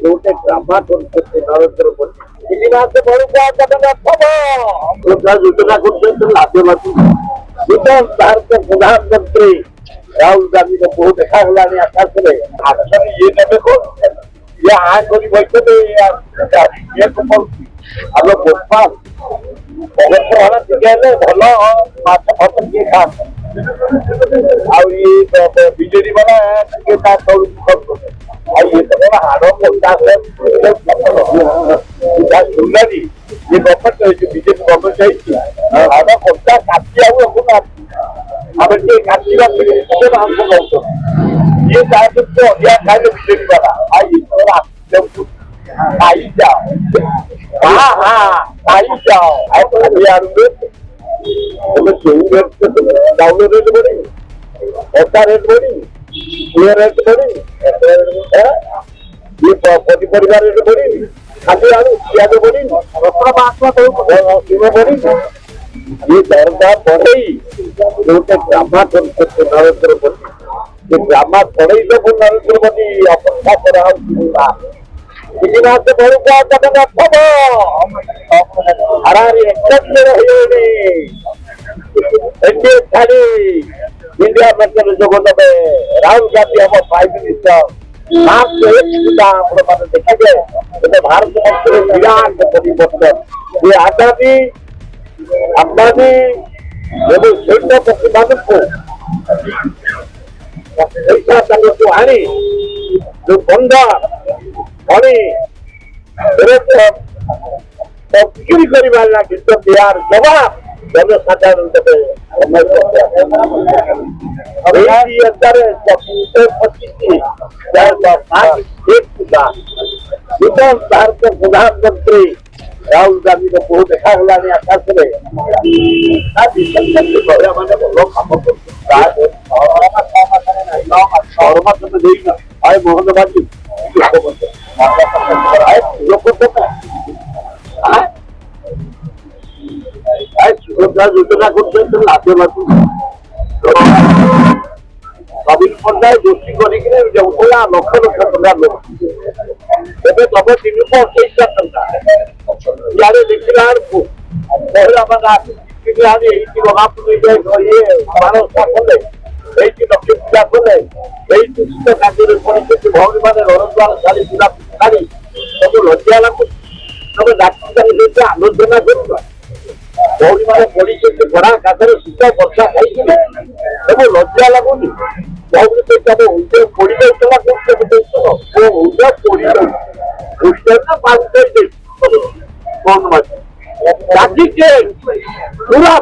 ଗୋଟେ ଡ୍ରାମା କରୁଛନ୍ତି ନରେନ୍ଦ୍ର ମୋଦି। 3 ମାସ ବେଳକୁ ଯୋଜନା କରୁଛନ୍ତି ଲାଭବାଦୀ ଭାରତ ପ୍ରଧାନମନ୍ତ୍ରୀ ରାହୁଲ ଗାନ୍ଧୀଙ୍କ ବହୁ ଦେଖାଗଲାଣି ଆକାଶରେ। ଆକ୍ସନ ଇଏ ନେବେ କଣ? ଇଏ କରି ବୈଠକ ଆମେ ଗୋପା ପବନ ଟିକେ ହେଲେ ଭଲ ମାଛ ଫାଛ ଟିକେ ଖାଆନ୍ତି। ଆଉ ଇଏ ବିଜେଡି ବାଲା ଟିକେ ତା ତଳକୁ କରୁଛନ୍ତି। ଆଉ ଇଏ ତ କଣ ହାଡ ପୋଟା ଶୁଣିଲାନି ଇଏ ଗଭର୍ଣ୍ଣମେଣ୍ଟ ହେଇଛି, ବିଜେପି ଗଭର୍ଣ୍ଣମେଣ୍ଟ ହେଇଛି। ହାଡ ପୋଟା କାଟି ଆଉ ରଖୁନାହାନ୍ତି। ଆମେ ଟିକେ କାଟିବା ମାଂସ କରୁଛନ୍ତି। ଇଏ ଚାହୁଁଛନ୍ତି ଅଧିକା ଖାଇଲେ ବିଜେପି ବାଲା ଖାଇଯାଅ ଖାଇଯାଅ ଆଉ ଆଣିବେ। ଏବେ ସେଇ ରେଟ୍ ଚାଉଳ ରେଟ୍ ବଢି, ଅଟା ରେଟ୍ ବଢି, ଇଏ ରେଟ୍ ବଢି, ଇଏ ପନିପରିବା ରେଟ୍ ବଢି, ଖାଲି ଆଳୁ ପିଆଜ ବଢି, ରସୁଣ ମାଛ ବଢି, ଇଏ ଦରଦାମ ବଢେଇ ଗୋଟେ ଡ୍ରାମା କରୁଛନ୍ତି ନରେନ୍ଦ୍ର ମୋଦି। ସେ ଡ୍ରାମା ବଢେଇ ଦେବୁ ନରେନ୍ଦ୍ର ମୋଦି ଅପେକ୍ଷା କରାହଉଛି। 3 ମାସ ବେଳକୁ ହାରାହାରି ଏକତ୍ର ହେଇଗଲେଣି। ଏନ୍ଡିଏ ଛାଡି ଇଣ୍ଡିଆ ମେଣ୍ଟରେ ଯୋଗ ଦେବେ ରାହୁଲ ଗାନ୍ଧୀ ଆମ ପ୍ରାଇମ ମିନିଷ୍ଟର। ଆପଣମାନେ ଦେଖିବେ ଏବେ ଭାରତ ବର୍ଷରେ ବିରାଟ ପରିବର୍ତ୍ତନ। ଏ ଆଗାମୀ ଆମ୍ବାନୀ ଏବଂ ଶିଳ୍ପପତିମାନଙ୍କୁ ପଇସା ତାଙ୍କୁ ଆଣି ଯୋଉ ବନ୍ଦର ଖଣି ବିକ୍ରି କରିବା ଲାଗି ବିହାର ଜବାବ ଜନସାଧାରଣ ଦେବେ। ଭାରତ ପ୍ରଧାନମନ୍ତ୍ରୀ ରାହୁଲ ଗାନ୍ଧୀଙ୍କ ବହୁ ଦେଖାଗଲାଣି ଆକାଶରେ। ମାନେ ଭଲ କାମ କରୁଛନ୍ତି। ଦେଇନା ଆଏ ମୋହନ ବାଜି ଲୋକ ସୁଭଦ୍ରା ଯୋଜନା କରୁଛନ୍ତି ଲାଭବାଦୀ। ନବୀନ ପଟ୍ଟନାୟକ ଗୋଷ୍ଠୀ କରିକି ଯାଉଥିଲା ଲକ୍ଷ ଲକ୍ଷ ଟଙ୍କା ଲୋକ। ଏବେ ତମେ 328 ଟଙ୍କା ଇଆଡେ ଦେଖିଲା ବେଳକୁ ମହିଳା ମାନେ ଆସିକି ଏଇଠି ଗଲାକୁ ଇଏ ବାରଶା କଲେ, ଏଇଠି ଲକ୍ଷ୍ମୀ ପୂଜା କଲେ, ଏଇଠି ଶୀତ କାର୍ଯ୍ୟରେ ପଡିଛନ୍ତି ଭଉଣୀ ମାନେ ଘରଦ୍ୱାର ଛାଡି ପୁରା ଛାଡି ସବୁ ଲଜ୍ଜା ଲାଗୁଛି। ତମେ ଡାକ୍ତର ଆଲୋଚନା କରୁଛ ଭଉଣୀ ମାନେ ପଡିଛନ୍ତି ଘୋଡା କାଠରେ ଶୀତ ବର୍ଷା ଖାଇଥିଲେ ସବୁ ଲଜ୍ଜା ଲାଗୁନି। ଭଉଣୀ ତମେ ଉଦ୍ୟୋଗ ପୋଡି ଯାଉଥିଲା ଉଦ୍ୟୋଗ ପୋଡି ଯାଉଛି ଉଦ୍ୟୋଗ ପାଣି କଣ ରାଜି ପୁରା